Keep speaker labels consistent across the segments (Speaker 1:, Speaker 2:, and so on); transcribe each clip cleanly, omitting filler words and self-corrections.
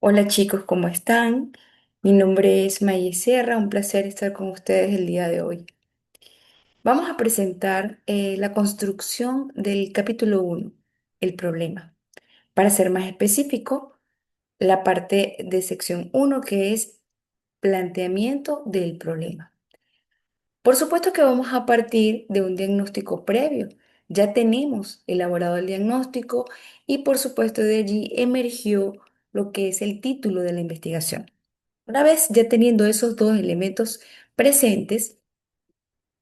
Speaker 1: Hola chicos, ¿cómo están? Mi nombre es Maye Sierra, un placer estar con ustedes el día de hoy. Vamos a presentar la construcción del capítulo uno, el problema. Para ser más específico, la parte de sección uno que es planteamiento del problema. Por supuesto que vamos a partir de un diagnóstico previo. Ya tenemos elaborado el diagnóstico y por supuesto de allí emergió lo que es el título de la investigación. Una vez ya teniendo esos dos elementos presentes,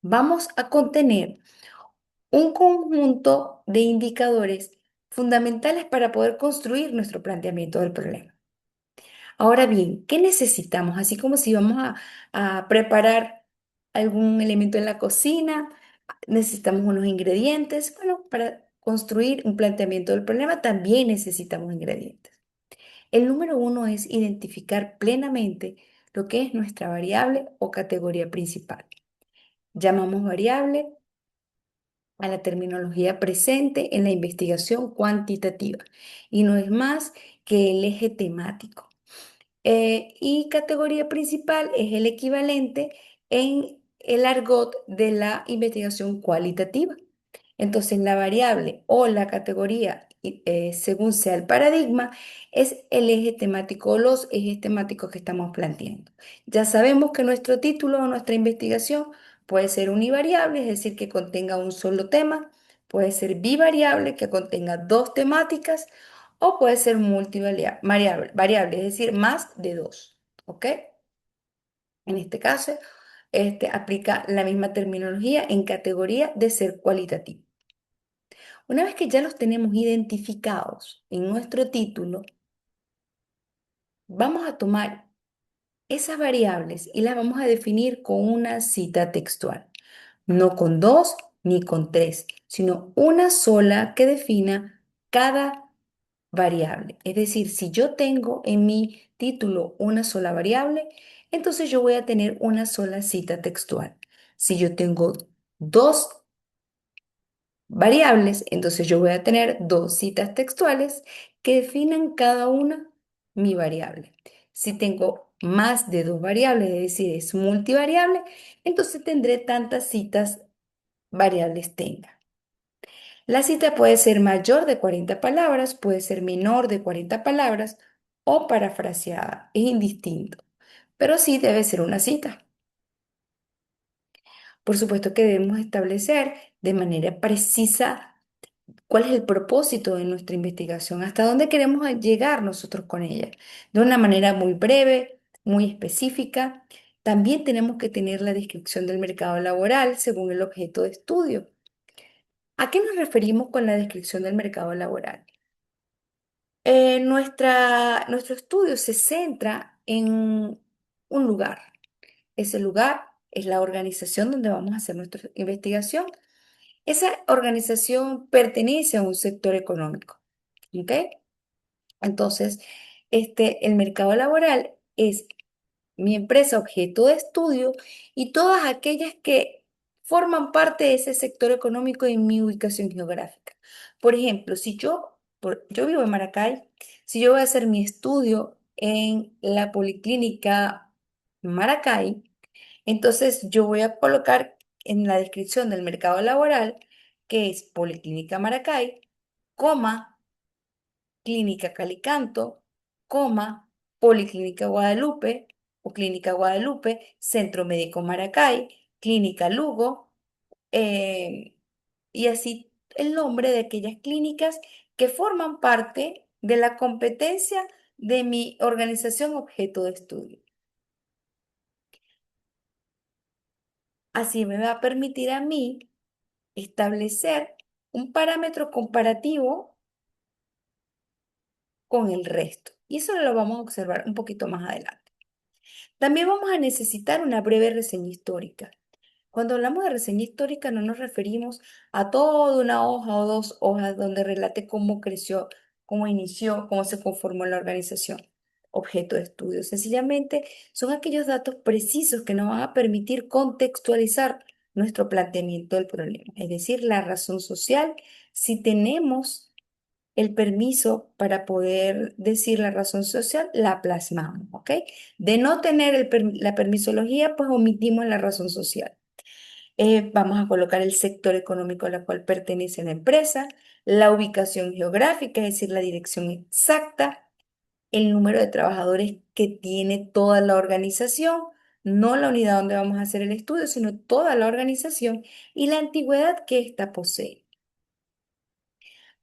Speaker 1: vamos a contener un conjunto de indicadores fundamentales para poder construir nuestro planteamiento del problema. Ahora bien, ¿qué necesitamos? Así como si vamos a preparar algún elemento en la cocina, necesitamos unos ingredientes. Bueno, para construir un planteamiento del problema también necesitamos ingredientes. El número uno es identificar plenamente lo que es nuestra variable o categoría principal. Llamamos variable a la terminología presente en la investigación cuantitativa y no es más que el eje temático. Y categoría principal es el equivalente en el argot de la investigación cualitativa. Entonces, la variable o la categoría, según sea el paradigma, es el eje temático o los ejes temáticos que estamos planteando. Ya sabemos que nuestro título o nuestra investigación puede ser univariable, es decir, que contenga un solo tema, puede ser bivariable, que contenga dos temáticas, o puede ser multivariable, es decir, más de dos. ¿Ok? En este caso, aplica la misma terminología en categoría de ser cualitativo. Una vez que ya los tenemos identificados en nuestro título, vamos a tomar esas variables y las vamos a definir con una cita textual, no con dos ni con tres, sino una sola que defina cada variable. Es decir, si yo tengo en mi título una sola variable, entonces yo voy a tener una sola cita textual. Si yo tengo dos variables, entonces yo voy a tener dos citas textuales que definan cada una mi variable. Si tengo más de dos variables, es decir, es multivariable, entonces tendré tantas citas variables tenga. La cita puede ser mayor de 40 palabras, puede ser menor de 40 palabras o parafraseada, es indistinto, pero sí debe ser una cita. Por supuesto que debemos establecer de manera precisa cuál es el propósito de nuestra investigación, hasta dónde queremos llegar nosotros con ella, de una manera muy breve, muy específica. También tenemos que tener la descripción del mercado laboral según el objeto de estudio. ¿A qué nos referimos con la descripción del mercado laboral? Nuestro estudio se centra en un lugar. Ese lugar es la organización donde vamos a hacer nuestra investigación. Esa organización pertenece a un sector económico. ¿Ok? Entonces, el mercado laboral es mi empresa objeto de estudio y todas aquellas que forman parte de ese sector económico en mi ubicación geográfica. Por ejemplo, si yo vivo en Maracay, si yo voy a hacer mi estudio en la Policlínica Maracay, entonces yo voy a colocar en la descripción del mercado laboral que es Policlínica Maracay, coma, Clínica Calicanto, coma, Policlínica Guadalupe o Clínica Guadalupe, Centro Médico Maracay, Clínica Lugo, eh, y así el nombre de aquellas clínicas que forman parte de la competencia de mi organización objeto de estudio. Así me va a permitir a mí establecer un parámetro comparativo con el resto. Y eso lo vamos a observar un poquito más adelante. También vamos a necesitar una breve reseña histórica. Cuando hablamos de reseña histórica no nos referimos a toda una hoja o dos hojas donde relate cómo creció, cómo inició, cómo se conformó la organización, objeto de estudio. Sencillamente son aquellos datos precisos que nos van a permitir contextualizar nuestro planteamiento del problema, es decir, la razón social, si tenemos el permiso para poder decir la razón social, la plasmamos, ¿ok? De no tener la permisología, pues omitimos la razón social. Vamos a colocar el sector económico al cual pertenece la empresa, la ubicación geográfica, es decir, la dirección exacta, el número de trabajadores que tiene toda la organización, no la unidad donde vamos a hacer el estudio, sino toda la organización y la antigüedad que ésta posee.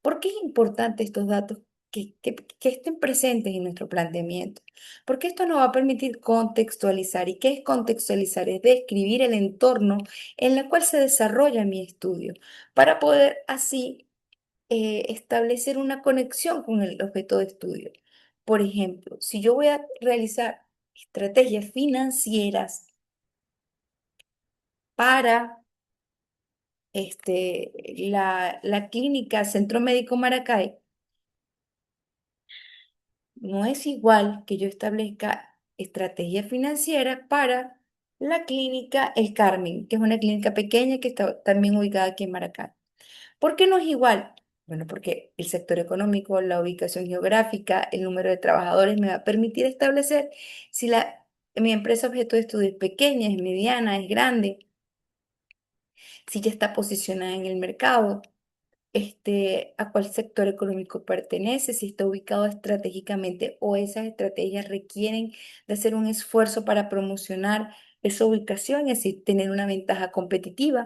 Speaker 1: ¿Por qué es importante estos datos que estén presentes en nuestro planteamiento? Porque esto nos va a permitir contextualizar. ¿Y qué es contextualizar? Es describir el entorno en el cual se desarrolla mi estudio, para poder así establecer una conexión con el objeto de estudio. Por ejemplo, si yo voy a realizar estrategias financieras para la clínica Centro Médico Maracay, no es igual que yo establezca estrategia financiera para la clínica El Carmen, que es una clínica pequeña que está también ubicada aquí en Maracay. ¿Por qué no es igual? Bueno, porque el sector económico, la ubicación geográfica, el número de trabajadores me va a permitir establecer si mi empresa objeto de estudio es pequeña, es mediana, es grande, si ya está posicionada en el mercado, a cuál sector económico pertenece, si está ubicado estratégicamente o esas estrategias requieren de hacer un esfuerzo para promocionar esa ubicación y así tener una ventaja competitiva.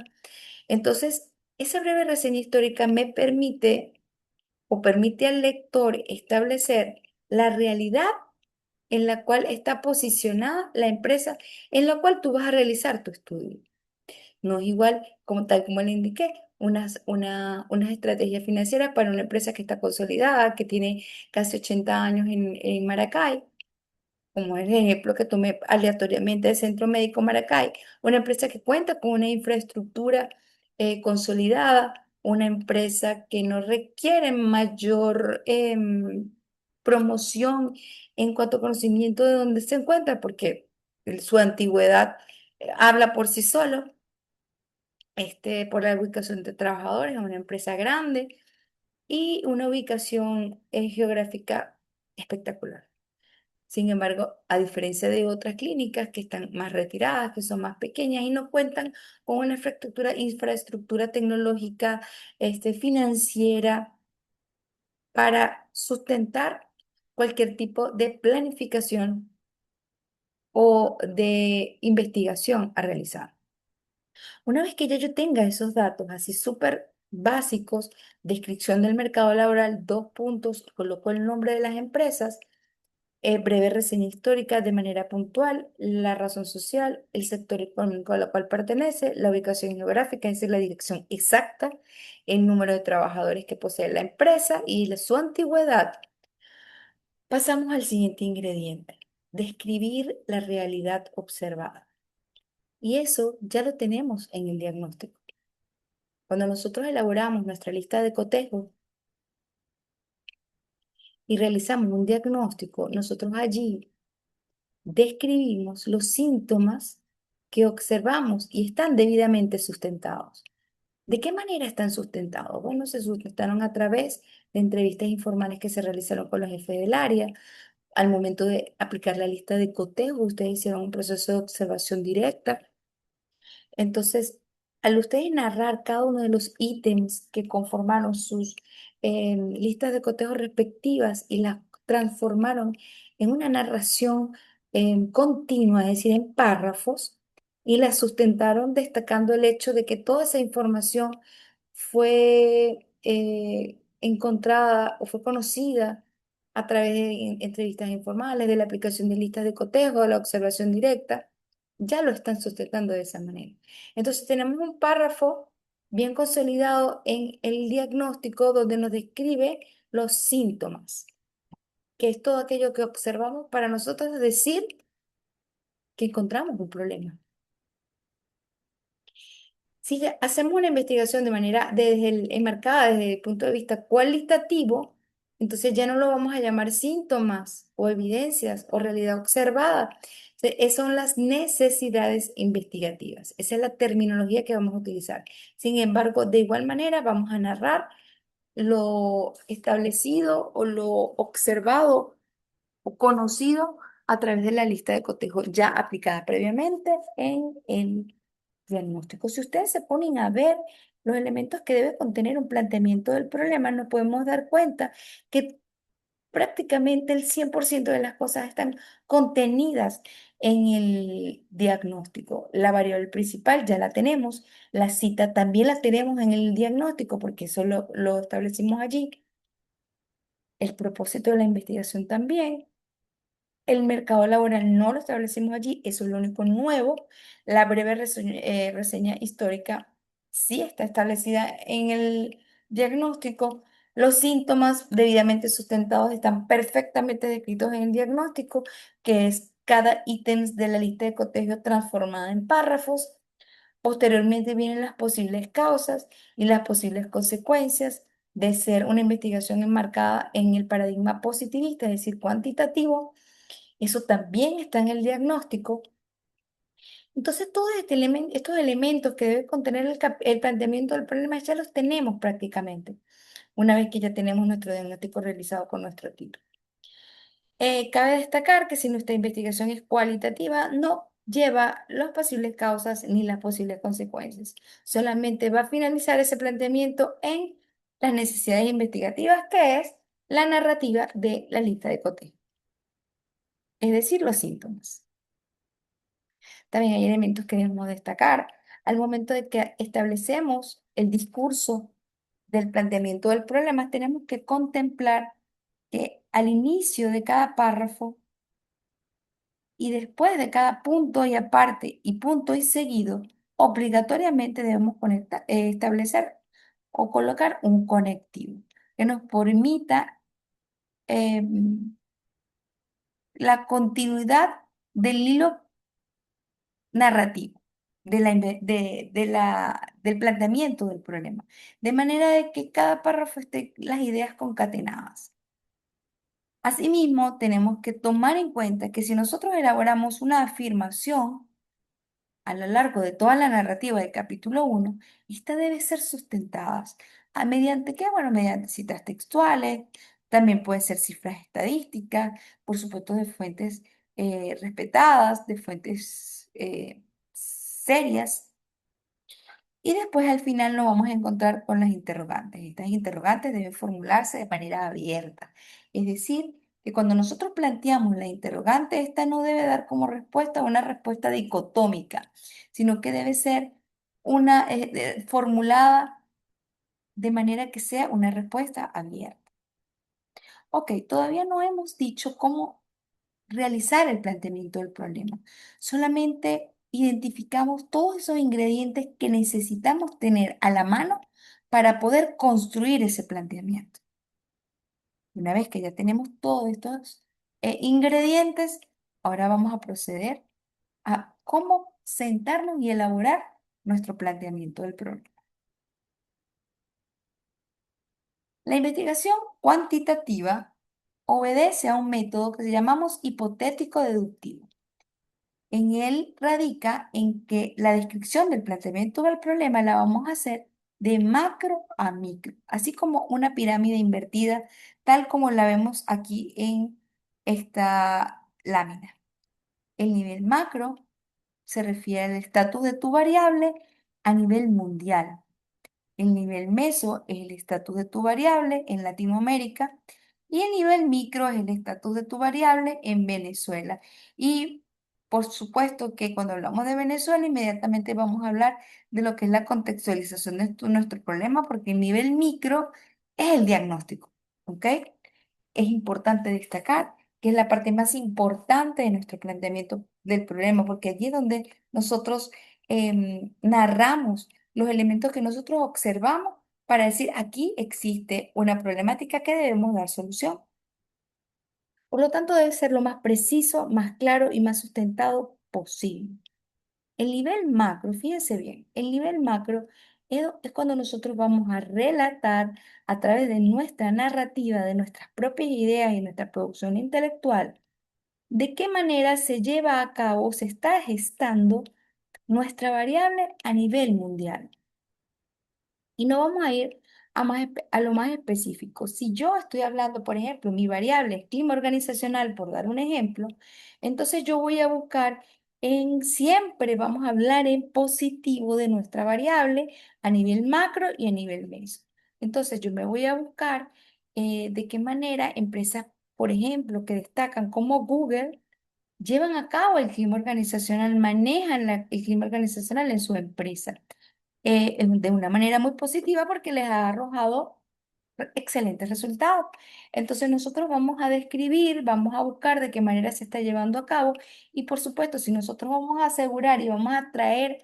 Speaker 1: Entonces, esa breve reseña histórica me permite o permite al lector establecer la realidad en la cual está posicionada la empresa en la cual tú vas a realizar tu estudio. No es igual, como tal como le indiqué, unas estrategias financieras para una empresa que está consolidada, que tiene casi 80 años en Maracay, como el ejemplo que tomé aleatoriamente del Centro Médico Maracay, una empresa que cuenta con una infraestructura consolidada, una empresa que no requiere mayor promoción en cuanto a conocimiento de dónde se encuentra, porque su antigüedad habla por sí solo, por la ubicación de trabajadores, es una empresa grande y una ubicación geográfica espectacular. Sin embargo, a diferencia de otras clínicas que están más retiradas, que son más pequeñas y no cuentan con una infraestructura tecnológica, financiera para sustentar cualquier tipo de planificación o de investigación a realizar. Una vez que ya yo tenga esos datos así súper básicos, descripción del mercado laboral, dos puntos, coloco el nombre de las empresas, breve reseña histórica de manera puntual, la razón social, el sector económico al cual pertenece, la ubicación geográfica, es decir, la dirección exacta, el número de trabajadores que posee la empresa y su antigüedad. Pasamos al siguiente ingrediente, describir la realidad observada. Y eso ya lo tenemos en el diagnóstico. Cuando nosotros elaboramos nuestra lista de cotejo y realizamos un diagnóstico, nosotros allí describimos los síntomas que observamos y están debidamente sustentados. ¿De qué manera están sustentados? Bueno, se sustentaron a través de entrevistas informales que se realizaron con los jefes del área. Al momento de aplicar la lista de cotejo, ustedes hicieron un proceso de observación directa. Entonces, al ustedes narrar cada uno de los ítems que conformaron sus listas de cotejo respectivas y las transformaron en una narración continua, es decir, en párrafos, y las sustentaron destacando el hecho de que toda esa información fue encontrada o fue conocida a través de entrevistas informales, de la aplicación de listas de cotejo, de la observación directa, ya lo están sustentando de esa manera. Entonces tenemos un párrafo bien consolidado en el diagnóstico donde nos describe los síntomas, que es todo aquello que observamos para nosotros decir que encontramos un problema. Si hacemos una investigación de manera enmarcada desde el punto de vista cualitativo, entonces ya no lo vamos a llamar síntomas o evidencias o realidad observada. Esas son las necesidades investigativas. Esa es la terminología que vamos a utilizar. Sin embargo, de igual manera vamos a narrar lo establecido o lo observado o conocido a través de la lista de cotejo ya aplicada previamente en el diagnóstico. Si ustedes se ponen a ver los elementos que debe contener un planteamiento del problema, nos podemos dar cuenta que prácticamente el 100% de las cosas están contenidas en el diagnóstico. La variable principal ya la tenemos, la cita también la tenemos en el diagnóstico porque eso lo establecimos allí, el propósito de la investigación también. El mercado laboral no lo establecimos allí, eso es lo único nuevo. La breve reseña histórica sí está establecida en el diagnóstico. Los síntomas debidamente sustentados están perfectamente descritos en el diagnóstico, que es cada ítem de la lista de cotejo transformada en párrafos. Posteriormente vienen las posibles causas y las posibles consecuencias de ser una investigación enmarcada en el paradigma positivista, es decir, cuantitativo. Eso también está en el diagnóstico. Entonces, todos estos elementos que debe contener el planteamiento del problema ya los tenemos prácticamente, una vez que ya tenemos nuestro diagnóstico realizado con nuestro título. Cabe destacar que si nuestra investigación es cualitativa, no lleva las posibles causas ni las posibles consecuencias. Solamente va a finalizar ese planteamiento en las necesidades investigativas, que es la narrativa de la lista de cotejo, es decir, los síntomas. También hay elementos que debemos destacar. Al momento de que establecemos el discurso del planteamiento del problema, tenemos que contemplar que al inicio de cada párrafo y después de cada punto y aparte y punto y seguido, obligatoriamente debemos establecer o colocar un conectivo que nos permita la continuidad del hilo narrativo del planteamiento del problema, de manera de que cada párrafo esté las ideas concatenadas. Asimismo, tenemos que tomar en cuenta que si nosotros elaboramos una afirmación a lo largo de toda la narrativa del capítulo 1, esta debe ser sustentada. ¿Mediante qué? Bueno, mediante citas textuales, también pueden ser cifras estadísticas, por supuesto de fuentes respetadas, de fuentes serias. Y después al final nos vamos a encontrar con las interrogantes. Estas interrogantes deben formularse de manera abierta. Es decir, que cuando nosotros planteamos la interrogante, esta no debe dar como respuesta una respuesta dicotómica, sino que debe ser formulada de manera que sea una respuesta abierta. Ok, todavía no hemos dicho cómo realizar el planteamiento del problema. Solamente identificamos todos esos ingredientes que necesitamos tener a la mano para poder construir ese planteamiento. Una vez que ya tenemos todos estos ingredientes, ahora vamos a proceder a cómo sentarnos y elaborar nuestro planteamiento del problema. La investigación cuantitativa obedece a un método que llamamos hipotético deductivo. En él radica en que la descripción del planteamiento del problema la vamos a hacer de macro a micro, así como una pirámide invertida, tal como la vemos aquí en esta lámina. El nivel macro se refiere al estatus de tu variable a nivel mundial. El nivel meso es el estatus de tu variable en Latinoamérica y el nivel micro es el estatus de tu variable en Venezuela. Y por supuesto que cuando hablamos de Venezuela, inmediatamente vamos a hablar de lo que es la contextualización de nuestro problema, porque el nivel micro es el diagnóstico, ¿ok? Es importante destacar que es la parte más importante de nuestro planteamiento del problema, porque allí es donde nosotros narramos los elementos que nosotros observamos para decir, aquí existe una problemática que debemos dar solución. Por lo tanto, debe ser lo más preciso, más claro y más sustentado posible. El nivel macro, fíjense bien, el nivel macro es cuando nosotros vamos a relatar a través de nuestra narrativa, de nuestras propias ideas y nuestra producción intelectual, de qué manera se lleva a cabo, se está gestando nuestra variable a nivel mundial. Y no vamos a ir a lo más específico. Si yo estoy hablando, por ejemplo, mi variable es clima organizacional, por dar un ejemplo, entonces yo voy a buscar siempre vamos a hablar en positivo de nuestra variable a nivel macro y a nivel meso. Entonces yo me voy a buscar de qué manera empresas, por ejemplo, que destacan como Google, llevan a cabo el clima organizacional, manejan el clima organizacional en su empresa de una manera muy positiva porque les ha arrojado excelentes resultados. Entonces nosotros vamos a describir, vamos a buscar de qué manera se está llevando a cabo y por supuesto, si nosotros vamos a asegurar y vamos a traer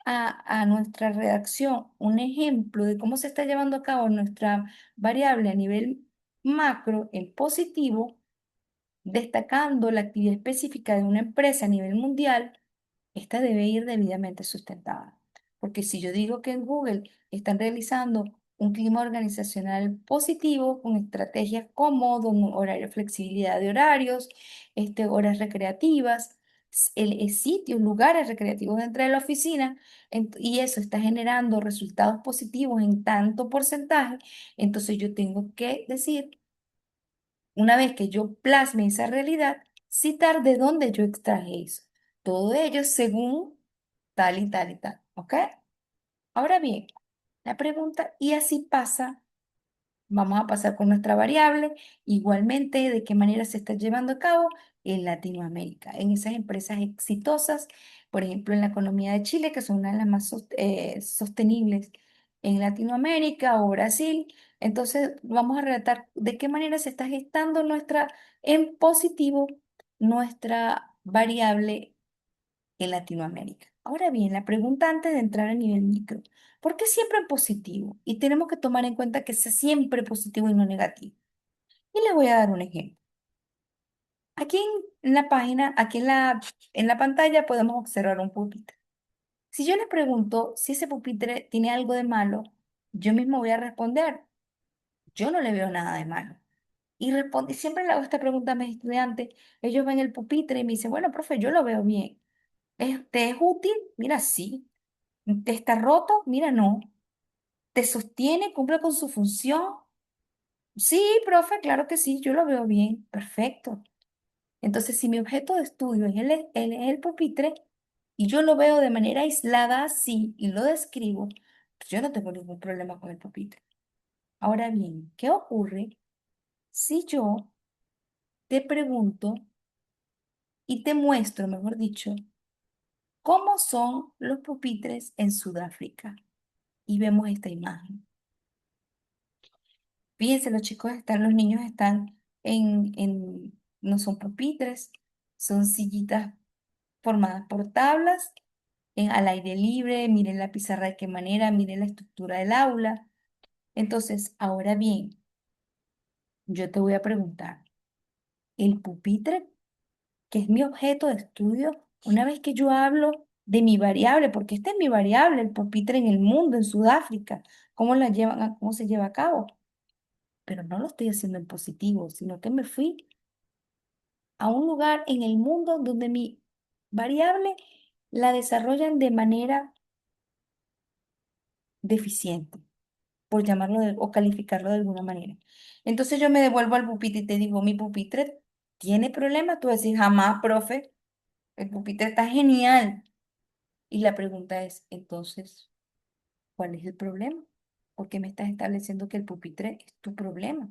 Speaker 1: a nuestra redacción un ejemplo de cómo se está llevando a cabo nuestra variable a nivel macro en positivo, destacando la actividad específica de una empresa a nivel mundial, esta debe ir debidamente sustentada. Porque si yo digo que en Google están realizando un clima organizacional positivo con estrategias cómodas, un horario, flexibilidad de horarios, horas recreativas, sitios, lugares recreativos dentro de la oficina, y eso está generando resultados positivos en tanto porcentaje, entonces yo tengo que decir una vez que yo plasme esa realidad, citar de dónde yo extraje eso. Todo ello según tal y tal y tal. ¿Ok? Ahora bien, la pregunta, y así pasa. Vamos a pasar con nuestra variable, igualmente de qué manera se está llevando a cabo en Latinoamérica, en esas empresas exitosas, por ejemplo, en la economía de Chile, que son una de las más sostenibles en Latinoamérica o Brasil. Entonces, vamos a relatar de qué manera se está gestando en positivo, nuestra variable en Latinoamérica. Ahora bien, la pregunta antes de entrar a nivel micro, ¿por qué siempre en positivo? Y tenemos que tomar en cuenta que sea siempre positivo y no negativo. Y les voy a dar un ejemplo. Aquí en la página, en la pantalla podemos observar un pupitre. Si yo les pregunto si ese pupitre tiene algo de malo, yo mismo voy a responder, yo no le veo nada de malo. Y siempre le hago esta pregunta a mis estudiantes. Ellos ven el pupitre y me dicen, bueno, profe, yo lo veo bien. ¿Te es útil? Mira, sí. ¿Te está roto? Mira, no. ¿Te sostiene? ¿Cumple con su función? Sí, profe, claro que sí, yo lo veo bien. Perfecto. Entonces, si mi objeto de estudio es el pupitre y yo lo veo de manera aislada así y lo describo, pues yo no tengo ningún problema con el pupitre. Ahora bien, ¿qué ocurre si yo te pregunto y te muestro, mejor dicho, cómo son los pupitres en Sudáfrica? Y vemos esta imagen. Fíjense, los niños están no son pupitres, son sillitas formadas por tablas, al aire libre, miren la pizarra de qué manera, miren la estructura del aula. Entonces, ahora bien, yo te voy a preguntar, ¿el pupitre, que es mi objeto de estudio, una vez que yo hablo de mi variable, porque esta es mi variable, el pupitre en el mundo, en Sudáfrica, cómo se lleva a cabo? Pero no lo estoy haciendo en positivo, sino que me fui a un lugar en el mundo donde mi variable la desarrollan de manera deficiente, por o calificarlo de alguna manera. Entonces yo me devuelvo al pupitre y te digo, mi pupitre tiene problemas. Tú decís, jamás, profe, el pupitre está genial. Y la pregunta es, entonces, ¿cuál es el problema? ¿Por qué me estás estableciendo que el pupitre es tu problema?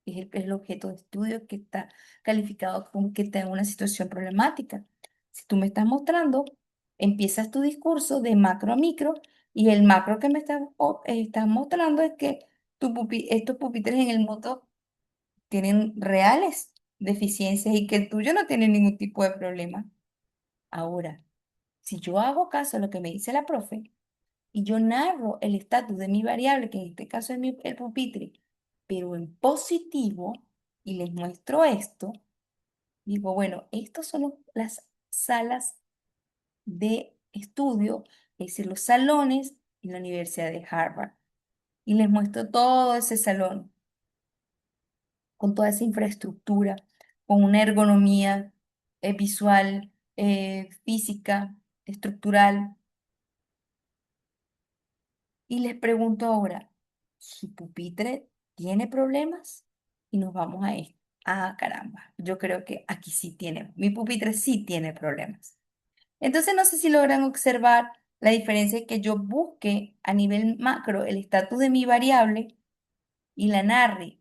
Speaker 1: Es el objeto de estudio que está calificado como que está en una situación problemática. Si tú me estás mostrando, empiezas tu discurso de macro a micro y el macro que estás mostrando es que estos pupitres en el mundo tienen reales deficiencias y que el tuyo no tiene ningún tipo de problema. Ahora, si yo hago caso a lo que me dice la profe, y yo narro el estatus de mi variable, que en este caso es el pupitre, pero en positivo, y les muestro esto, digo, bueno, estas son las salas de estudio, es decir, los salones en la Universidad de Harvard. Y les muestro todo ese salón, con toda esa infraestructura, con una ergonomía visual, física, estructural. Y les pregunto ahora, ¿Su pupitre tiene problemas? Y nos vamos a esto. Ah, caramba, yo creo que aquí sí tiene, mi pupitre sí tiene problemas. Entonces no sé si logran observar la diferencia que yo busque a nivel macro el estatus de mi variable y la narre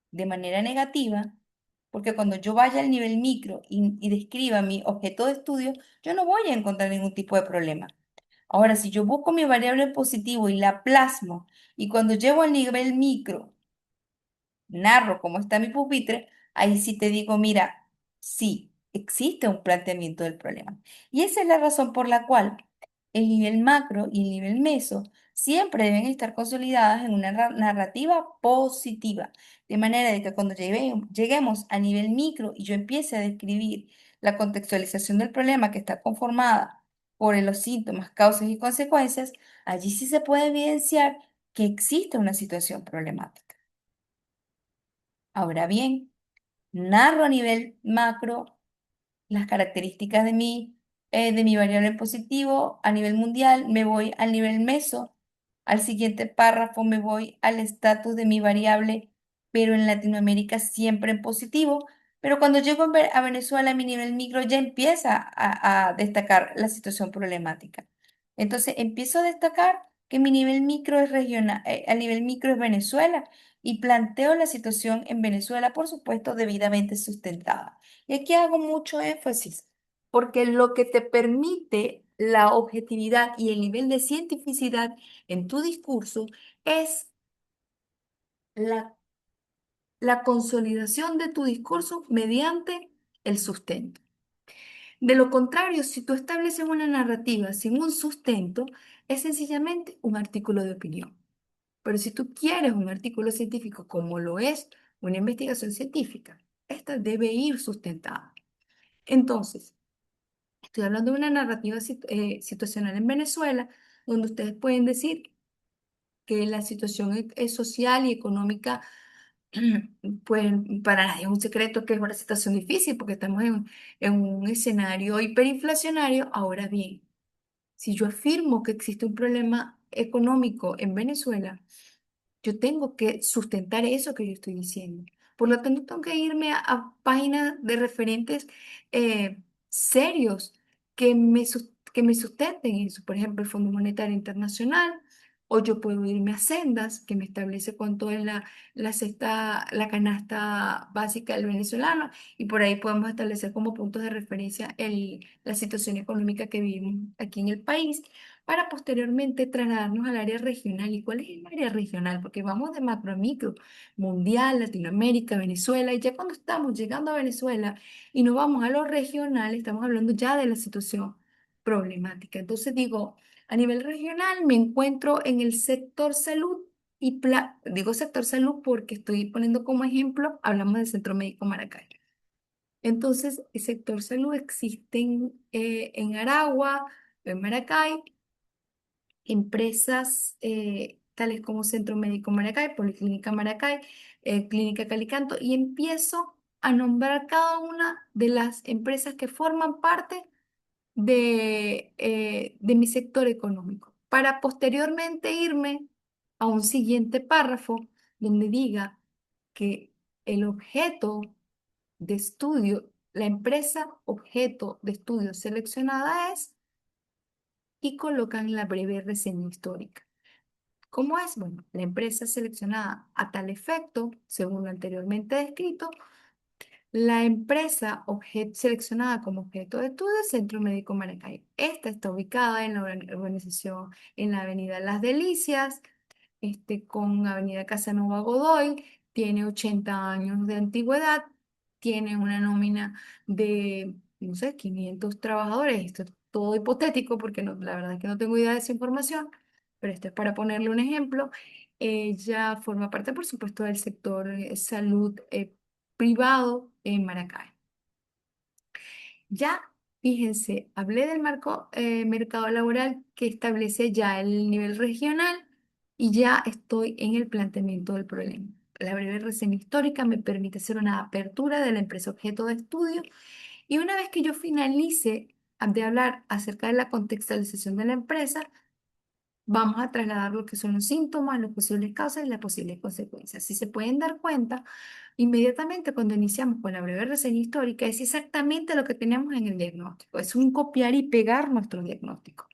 Speaker 1: de manera negativa, porque cuando yo vaya al nivel micro y describa mi objeto de estudio, yo no voy a encontrar ningún tipo de problema. Ahora, si yo busco mi variable en positivo y la plasmo, y cuando llego al nivel micro, narro cómo está mi pupitre, ahí sí te digo, mira, sí, existe un planteamiento del problema. Y esa es la razón por la cual el nivel macro y el nivel meso siempre deben estar consolidadas en una narrativa positiva, de manera de que cuando lleguemos a nivel micro y yo empiece a describir la contextualización del problema que está conformada por los síntomas, causas y consecuencias, allí sí se puede evidenciar que existe una situación problemática. Ahora bien, narro a nivel macro las características de mi variable en positivo a nivel mundial, me voy al nivel meso, al siguiente párrafo me voy al estatus de mi variable, pero en Latinoamérica siempre en positivo, pero cuando llego a Venezuela, mi nivel micro ya empieza a destacar la situación problemática. Entonces empiezo a destacar que mi nivel micro es regional, a nivel micro es Venezuela y planteo la situación en Venezuela, por supuesto, debidamente sustentada. Y aquí hago mucho énfasis, porque lo que te permite la objetividad y el nivel de cientificidad en tu discurso es la, la consolidación de tu discurso mediante el sustento. De lo contrario, si tú estableces una narrativa sin un sustento, es sencillamente un artículo de opinión. Pero si tú quieres un artículo científico como lo es una investigación científica, esta debe ir sustentada. Entonces, estoy hablando de una narrativa situacional en Venezuela, donde ustedes pueden decir que la situación social y económica, pues para nadie es un secreto que es una situación difícil porque estamos en un escenario hiperinflacionario. Ahora bien, si yo afirmo que existe un problema económico en Venezuela, yo tengo que sustentar eso que yo estoy diciendo. Por lo tanto, tengo que irme a páginas de referentes eh, serios que me sustenten eso. Por ejemplo, el Fondo Monetario Internacional, o yo puedo irme a Sendas, que me establece cuánto es la canasta básica del venezolano, y por ahí podemos establecer como puntos de referencia la situación económica que vivimos aquí en el país para posteriormente trasladarnos al área regional. ¿Y cuál es el área regional? Porque vamos de macro a micro, mundial, Latinoamérica, Venezuela, y ya cuando estamos llegando a Venezuela y nos vamos a lo regional, estamos hablando ya de la situación problemática. Entonces digo, a nivel regional me encuentro en el sector salud y digo sector salud porque estoy poniendo como ejemplo, hablamos del Centro Médico Maracay. Entonces, el sector salud existen en Aragua, en Maracay, empresas tales como Centro Médico Maracay, Policlínica Maracay, Clínica Calicanto, y empiezo a nombrar cada una de las empresas que forman parte de mi sector económico, para posteriormente irme a un siguiente párrafo donde diga que el objeto de estudio, la empresa objeto de estudio seleccionada es, y colocan la breve reseña histórica. ¿Cómo es? Bueno, la empresa seleccionada a tal efecto, según lo anteriormente descrito, la empresa seleccionada como objeto de estudio es Centro Médico Maracay. Esta está ubicada en la organización en la Avenida Las Delicias, con Avenida Casanova Godoy, tiene 80 años de antigüedad, tiene una nómina de, no sé, 500 trabajadores. Esto es todo hipotético porque no, la verdad es que no tengo idea de esa información, pero esto es para ponerle un ejemplo. Ella forma parte, por supuesto, del sector salud privado en Maracay. Ya, fíjense, hablé del marco mercado laboral que establece ya el nivel regional y ya estoy en el planteamiento del problema. La breve reseña histórica me permite hacer una apertura de la empresa objeto de estudio y una vez que yo finalice de hablar acerca de la contextualización de la empresa, vamos a trasladar lo que son los síntomas, las posibles causas y las posibles consecuencias. Si se pueden dar cuenta, inmediatamente cuando iniciamos con la breve reseña histórica es exactamente lo que tenemos en el diagnóstico. Es un copiar y pegar nuestro diagnóstico.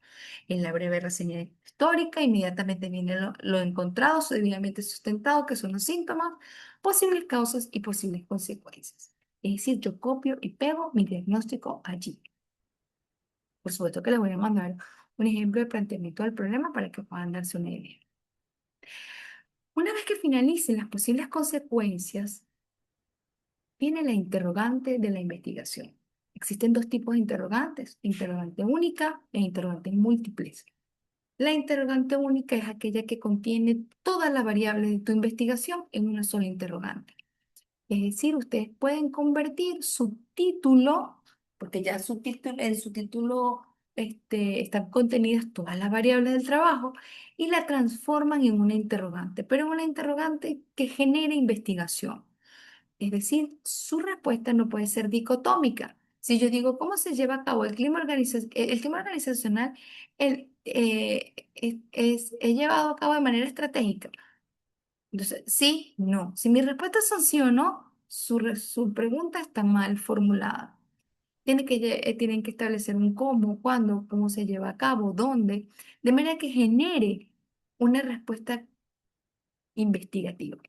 Speaker 1: En la breve reseña histórica, inmediatamente viene lo encontrado, debidamente sustentado, que son los síntomas, posibles causas y posibles consecuencias. Es decir, yo copio y pego mi diagnóstico allí. Por supuesto que les voy a mandar un ejemplo de planteamiento del problema para que puedan darse una idea. Una vez que finalicen las posibles consecuencias, viene la interrogante de la investigación. Existen dos tipos de interrogantes, interrogante única e interrogantes múltiples. La interrogante única es aquella que contiene todas las variables de tu investigación en una sola interrogante. Es decir, ustedes pueden convertir su título, porque ya en su título están contenidas todas las variables del trabajo, y la transforman en una interrogante, pero en una interrogante que genere investigación. Es decir, su respuesta no puede ser dicotómica. Si yo digo, ¿cómo se lleva a cabo el clima organizacional? Es llevado a cabo de manera estratégica. Entonces, sí, no. Si mis respuestas son sí o no, su pregunta está mal formulada. Tienen que establecer un cómo, cuándo, cómo se lleva a cabo, dónde, de manera que genere una respuesta investigativa.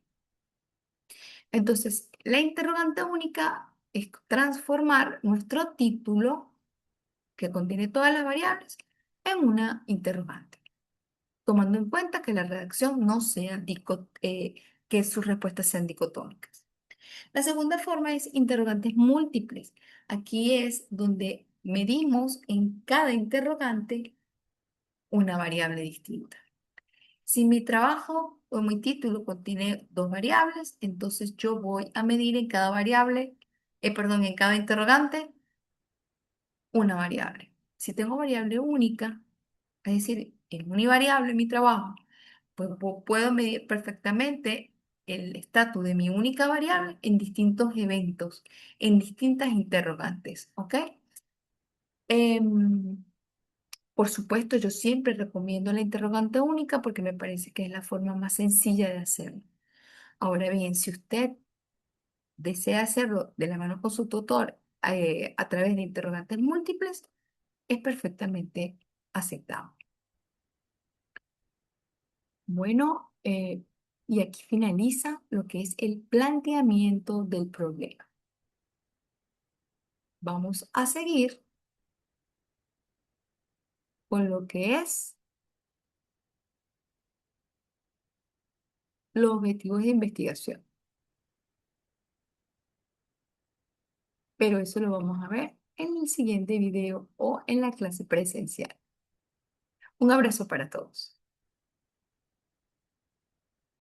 Speaker 1: Entonces, la interrogante única es transformar nuestro título, que contiene todas las variables, en una interrogante, tomando en cuenta que la redacción no sea que sus respuestas sean dicotómicas. La segunda forma es interrogantes múltiples. Aquí es donde medimos en cada interrogante una variable distinta. Si mi trabajo o mi título contiene dos variables, entonces yo voy a medir en cada variable, perdón, en cada interrogante una variable. Si tengo variable única, es decir, es univariable mi trabajo, pues puedo medir perfectamente el estatus de mi única variable en distintos eventos, en distintas interrogantes, ¿ok? Em, por supuesto, yo siempre recomiendo la interrogante única porque me parece que es la forma más sencilla de hacerlo. Ahora bien, si usted desea hacerlo de la mano con su tutor a través de interrogantes múltiples, es perfectamente aceptable. Bueno, y aquí finaliza lo que es el planteamiento del problema. Vamos a seguir con lo que es los objetivos de investigación, pero eso lo vamos a ver en el siguiente video o en la clase presencial. Un abrazo para todos.